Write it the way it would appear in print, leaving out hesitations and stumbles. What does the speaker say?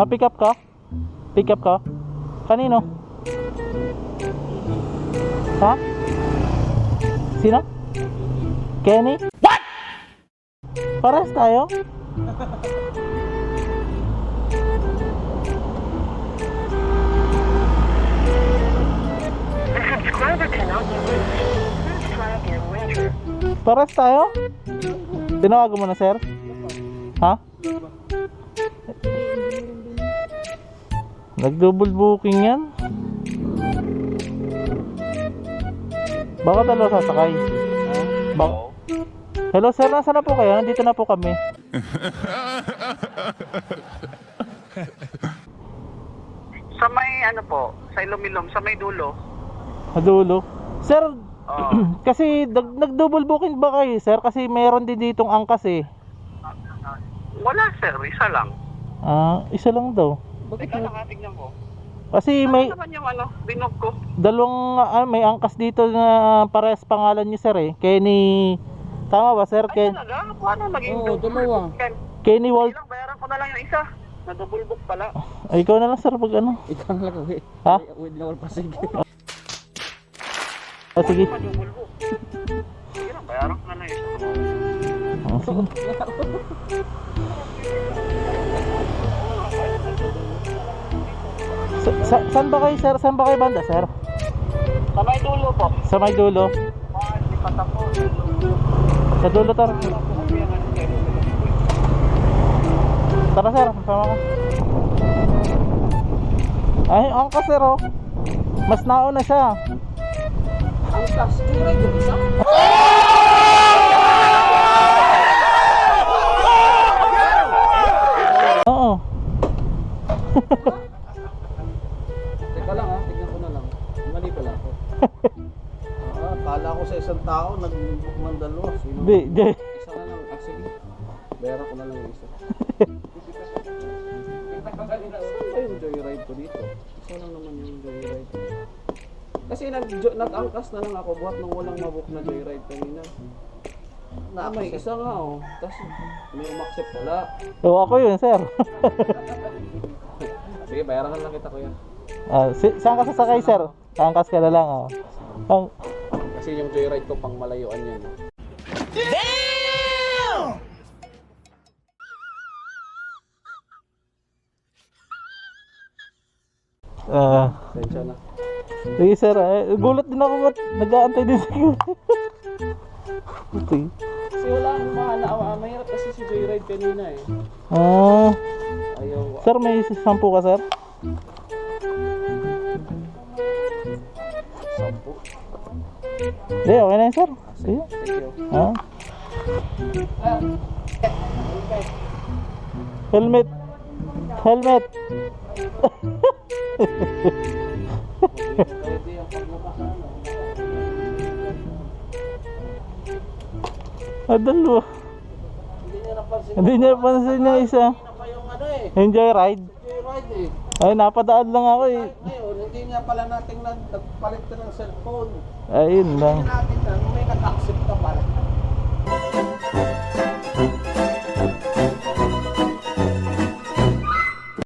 Ah, pick up ka? Pick up ka? Kanino? Ha? Sino? Kenny? What? Pares tayo? Pares tayo? Tinawagan mo na, sir? Ha? Nag-double booking yan? Baka dalawa sasakay. Hello sir, nasa na po kayo? Nandito na po kami. Sa may ano po, sa Ilumilom, sa may dulo. Madulo. Sir, kasi nag-double booking ba kayo sir? Kasi meron din ditong angkas eh. Wala sir, isa lang. Ah, isa lang daw. Bakit mo? Tingnan ko. Kasi may Ano naman yung ano, binog ko. dalawang may angkas dito na parehas pangalan niyo sir eh. Kenny, tama ba sir? Ay talaga? Paano naging Oo, dalawa. Kenny Walt. Ilang bayaran ko na lang yung isa. Na-double book pala. Ay, ikaw na lang sir pag ano. Ikaw na lang uwi. Ha? Uwi din ako pasig. Oh, sige. Na-double book. Sige lang, bayaran ko na lang yung isa. Oh, sige. Saan ba kayo sir? Saan ba kayo banda sir? Sa may dulo po. Sa may dulo? Hindi pa tapos. Sa dulo tara. Tara sir, sama ka. Ay, angkas sir oh. Mas nauna siya. Ang tax, turay yung isa. Oo. Teka lang ha, tignan ko na lang. Mali pala ako. Kala ko sa isang tao, nag-book ng dalawa. Sino? Di. Isa na lang. Actually, bayaran ko na lang yung isa. Saan ba yung joyride ko dito? Isa lang naman yung joyride ko. Kasi nag-angkas na lang ako buhat nung walang mabook na joyride kanina. May isa nga oh. Tapos may umaksep pala. Oo, ako yun sir. Sige, bayaran na lang kita kuya. Saan ka sasakay sir? Angkas ka na lang oh. Kasi yung joyride ko pang malayuan yan. Sensya na. Sige sir, gulat din ako ba't nag-aantay din sa'yo. Okay. Kasi wala akong mahanaawa. Mahirap kasi si joyride kanina eh. Ayaw. Sir, may 10 ka sir? 10. Hindi, okay na yun sir. Sige. Thank you. Helmet. Helmet. Dalawa. Hindi niya napansin yung isa. Yung joyride. Joyride eh. Ay, napadaan lang ako eh. Ngayon, hindi niya pala natin nagpalit ka ng cellphone. Ayun lang. Natin